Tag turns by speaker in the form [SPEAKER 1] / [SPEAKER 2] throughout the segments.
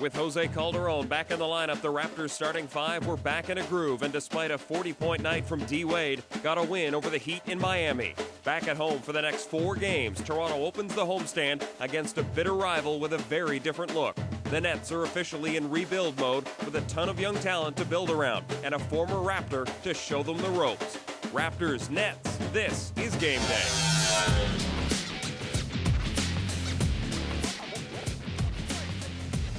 [SPEAKER 1] with Jose Calderon back in the lineup. The Raptors starting five were back in a groove, and despite a 40-point night from D-Wade, got a win over the Heat in Miami. Back at home for the next 4 games, Toronto opens the homestand against a bitter rival with a very different look. The Nets are officially in rebuild mode with a ton of young talent to build around and a former Raptor to show them the ropes. Raptors Nets, this is Game Day.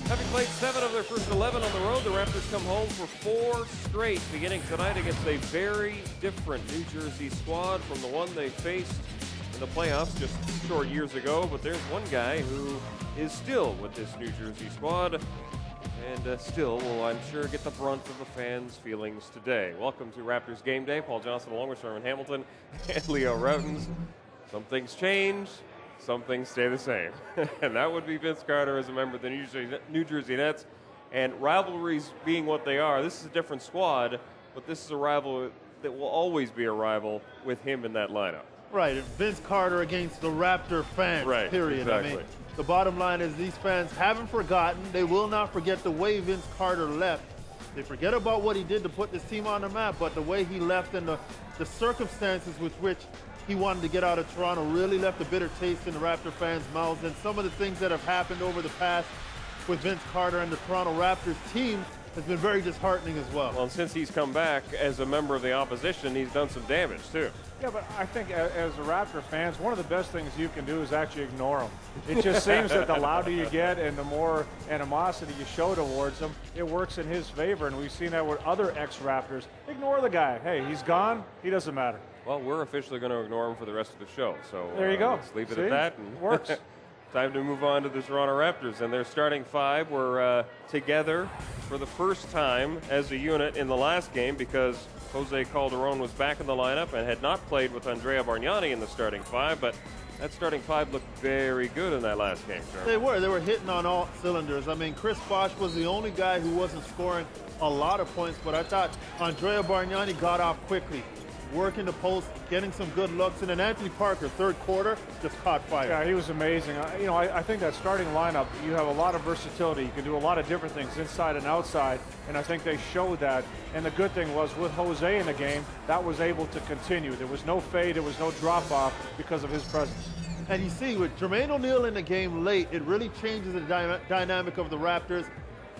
[SPEAKER 1] Having played 7 of their first 11 on the road, the Raptors come home for 4 straight, beginning tonight against a very different New Jersey squad from the one they faced in the playoffs just short years ago. But there's one guy who is still with this New Jersey squad and still will, I'm sure, get the brunt of the fans' feelings today. Welcome to Raptors Game Day. Paul Johnson along with Sherman Hamilton and Leo Routens. Some things change. Some things stay the same. And that would be Vince Carter as a member of the New Jersey Nets. And rivalries being what they are, this is a different squad, but this is a rival that will always be a rival with him in that lineup.
[SPEAKER 2] Right, and Vince Carter against the Raptor fans,
[SPEAKER 1] right,
[SPEAKER 2] period.
[SPEAKER 1] Exactly.
[SPEAKER 2] I mean, the bottom line is these fans haven't forgotten. They will not forget the way Vince Carter left. They forget about what he did to put this team on the map, but the way he left and the circumstances with which he wanted to get out of Toronto really left a bitter taste in the Raptor fans' mouths. And some of the things that have happened over the past with Vince Carter and the Toronto Raptors team has been very disheartening as well.
[SPEAKER 1] Well, and since he's come back as a member of the opposition, he's done some damage, too.
[SPEAKER 3] Yeah, but I think as a Raptor fans, one of the best things you can do is actually ignore them. It just seems that the louder you get and the more animosity you show towards them, it works in his favor. And we've seen that with other ex-Raptors. Ignore the guy. Hey, he's gone. He doesn't matter.
[SPEAKER 1] Well, we're officially going to ignore him for the rest of the show. So
[SPEAKER 3] there you go.
[SPEAKER 1] Let's leave it at that. And
[SPEAKER 3] works.
[SPEAKER 1] Time to move on to the Toronto Raptors. And their starting five were together for the first time as a unit in the last game because Jose Calderon was back in the lineup and had not played with Andrea Bargnani in the starting five. But that starting five looked very good in that last game, Charlie.
[SPEAKER 2] They were hitting on all cylinders. I mean, Chris Bosh was the only guy who wasn't scoring a lot of points, but I thought Andrea Bargnani got off quickly, working the post, getting some good looks, and then Anthony Parker, third quarter, just caught fire.
[SPEAKER 3] Yeah, he was amazing. I think that starting lineup, you have a lot of versatility. You can do a lot of different things inside and outside, and I think they showed that. And the good thing was with Jose in the game, that was able to continue. There was no fade, there was no drop-off because of his presence.
[SPEAKER 2] And you see, with Jermaine O'Neal in the game late, it really changes the dynamic of the Raptors.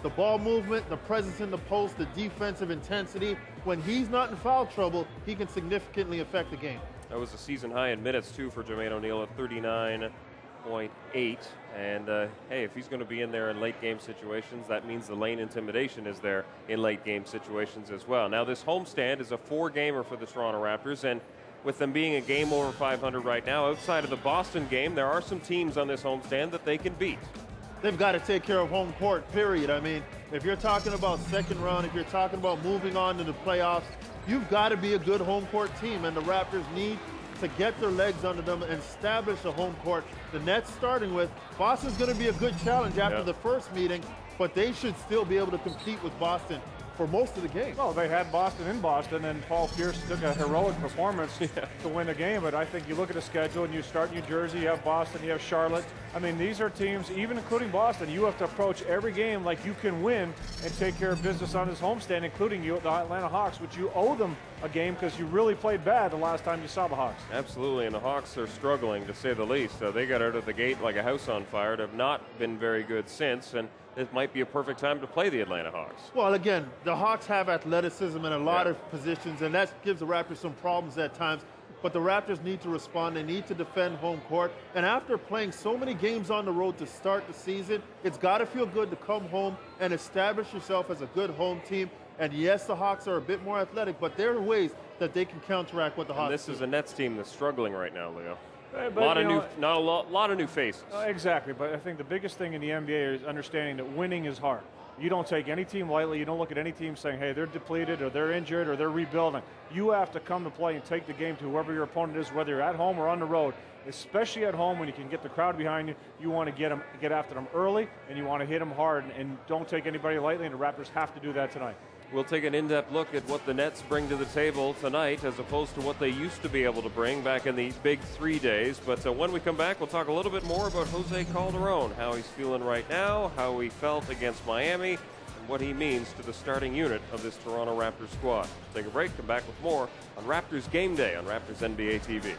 [SPEAKER 2] The ball movement, the presence in the post, the defensive intensity. When he's not in foul trouble, he can significantly affect the game.
[SPEAKER 1] That was a season high in minutes, too, for Jermaine O'Neal at 39.8. And, hey, if he's going to be in there in late-game situations, that means the lane intimidation is there in late-game situations as well. Now, this homestand is a 4-gamer for the Toronto Raptors, and with them being a game over 500 right now, outside of the Boston game, there are some teams on this homestand that they can beat.
[SPEAKER 2] They've got to take care of home court, period. I mean, if you're talking about second round, if you're talking about moving on to the playoffs, you've got to be a good home court team, and the Raptors need to get their legs under them and establish a home court. The Nets starting with, Boston's going to be a good challenge after the first meeting, but they should still be able to compete with Boston for most of the game.
[SPEAKER 3] Well, they had Boston in Boston, and Paul Pierce took a heroic performance to win the game. But I think you look at the schedule, and you start New Jersey, you have Boston, you have Charlotte. I mean, these are teams, even including Boston, you have to approach every game like you can win and take care of business on this homestand, including you, the Atlanta Hawks, which you owe them a game because you really played bad the last time you saw the Hawks.
[SPEAKER 1] Absolutely, and the Hawks are struggling, to say the least. They got out of the gate like a house on fire and have not been very good since, and it might be a perfect time to play the Atlanta Hawks.
[SPEAKER 2] Well, again, the Hawks have athleticism in a lot of positions, and that gives the Raptors some problems at times. But the Raptors need to respond. They need to defend home court. And after playing so many games on the road to start the season, it's got to feel good to come home and establish yourself as a good home team. And yes, the Hawks are a bit more athletic, but there are ways that they can counteract what the Hawks do.
[SPEAKER 1] This is a Nets team that's struggling right now, Leo.
[SPEAKER 3] But,
[SPEAKER 1] a lot of new faces.
[SPEAKER 3] Exactly, but I think the biggest thing in the NBA is understanding that winning is hard. You don't take any team lightly. You don't look at any team saying, hey, they're depleted or they're injured or they're rebuilding. You have to come to play and take the game to whoever your opponent is, whether you're at home or on the road. Especially at home when you can get the crowd behind you, you want to get after them early and you want to hit them hard and don't take anybody lightly, and the Raptors have to do that tonight.
[SPEAKER 1] We'll take an in-depth look at what the Nets bring to the table tonight as opposed to what they used to be able to bring back in the big 3 days. But when we come back, we'll talk a little bit more about Jose Calderon, how he's feeling right now, how he felt against Miami, and what he means to the starting unit of this Toronto Raptors squad. Take a break, come back with more on Raptors Game Day on Raptors NBA TV.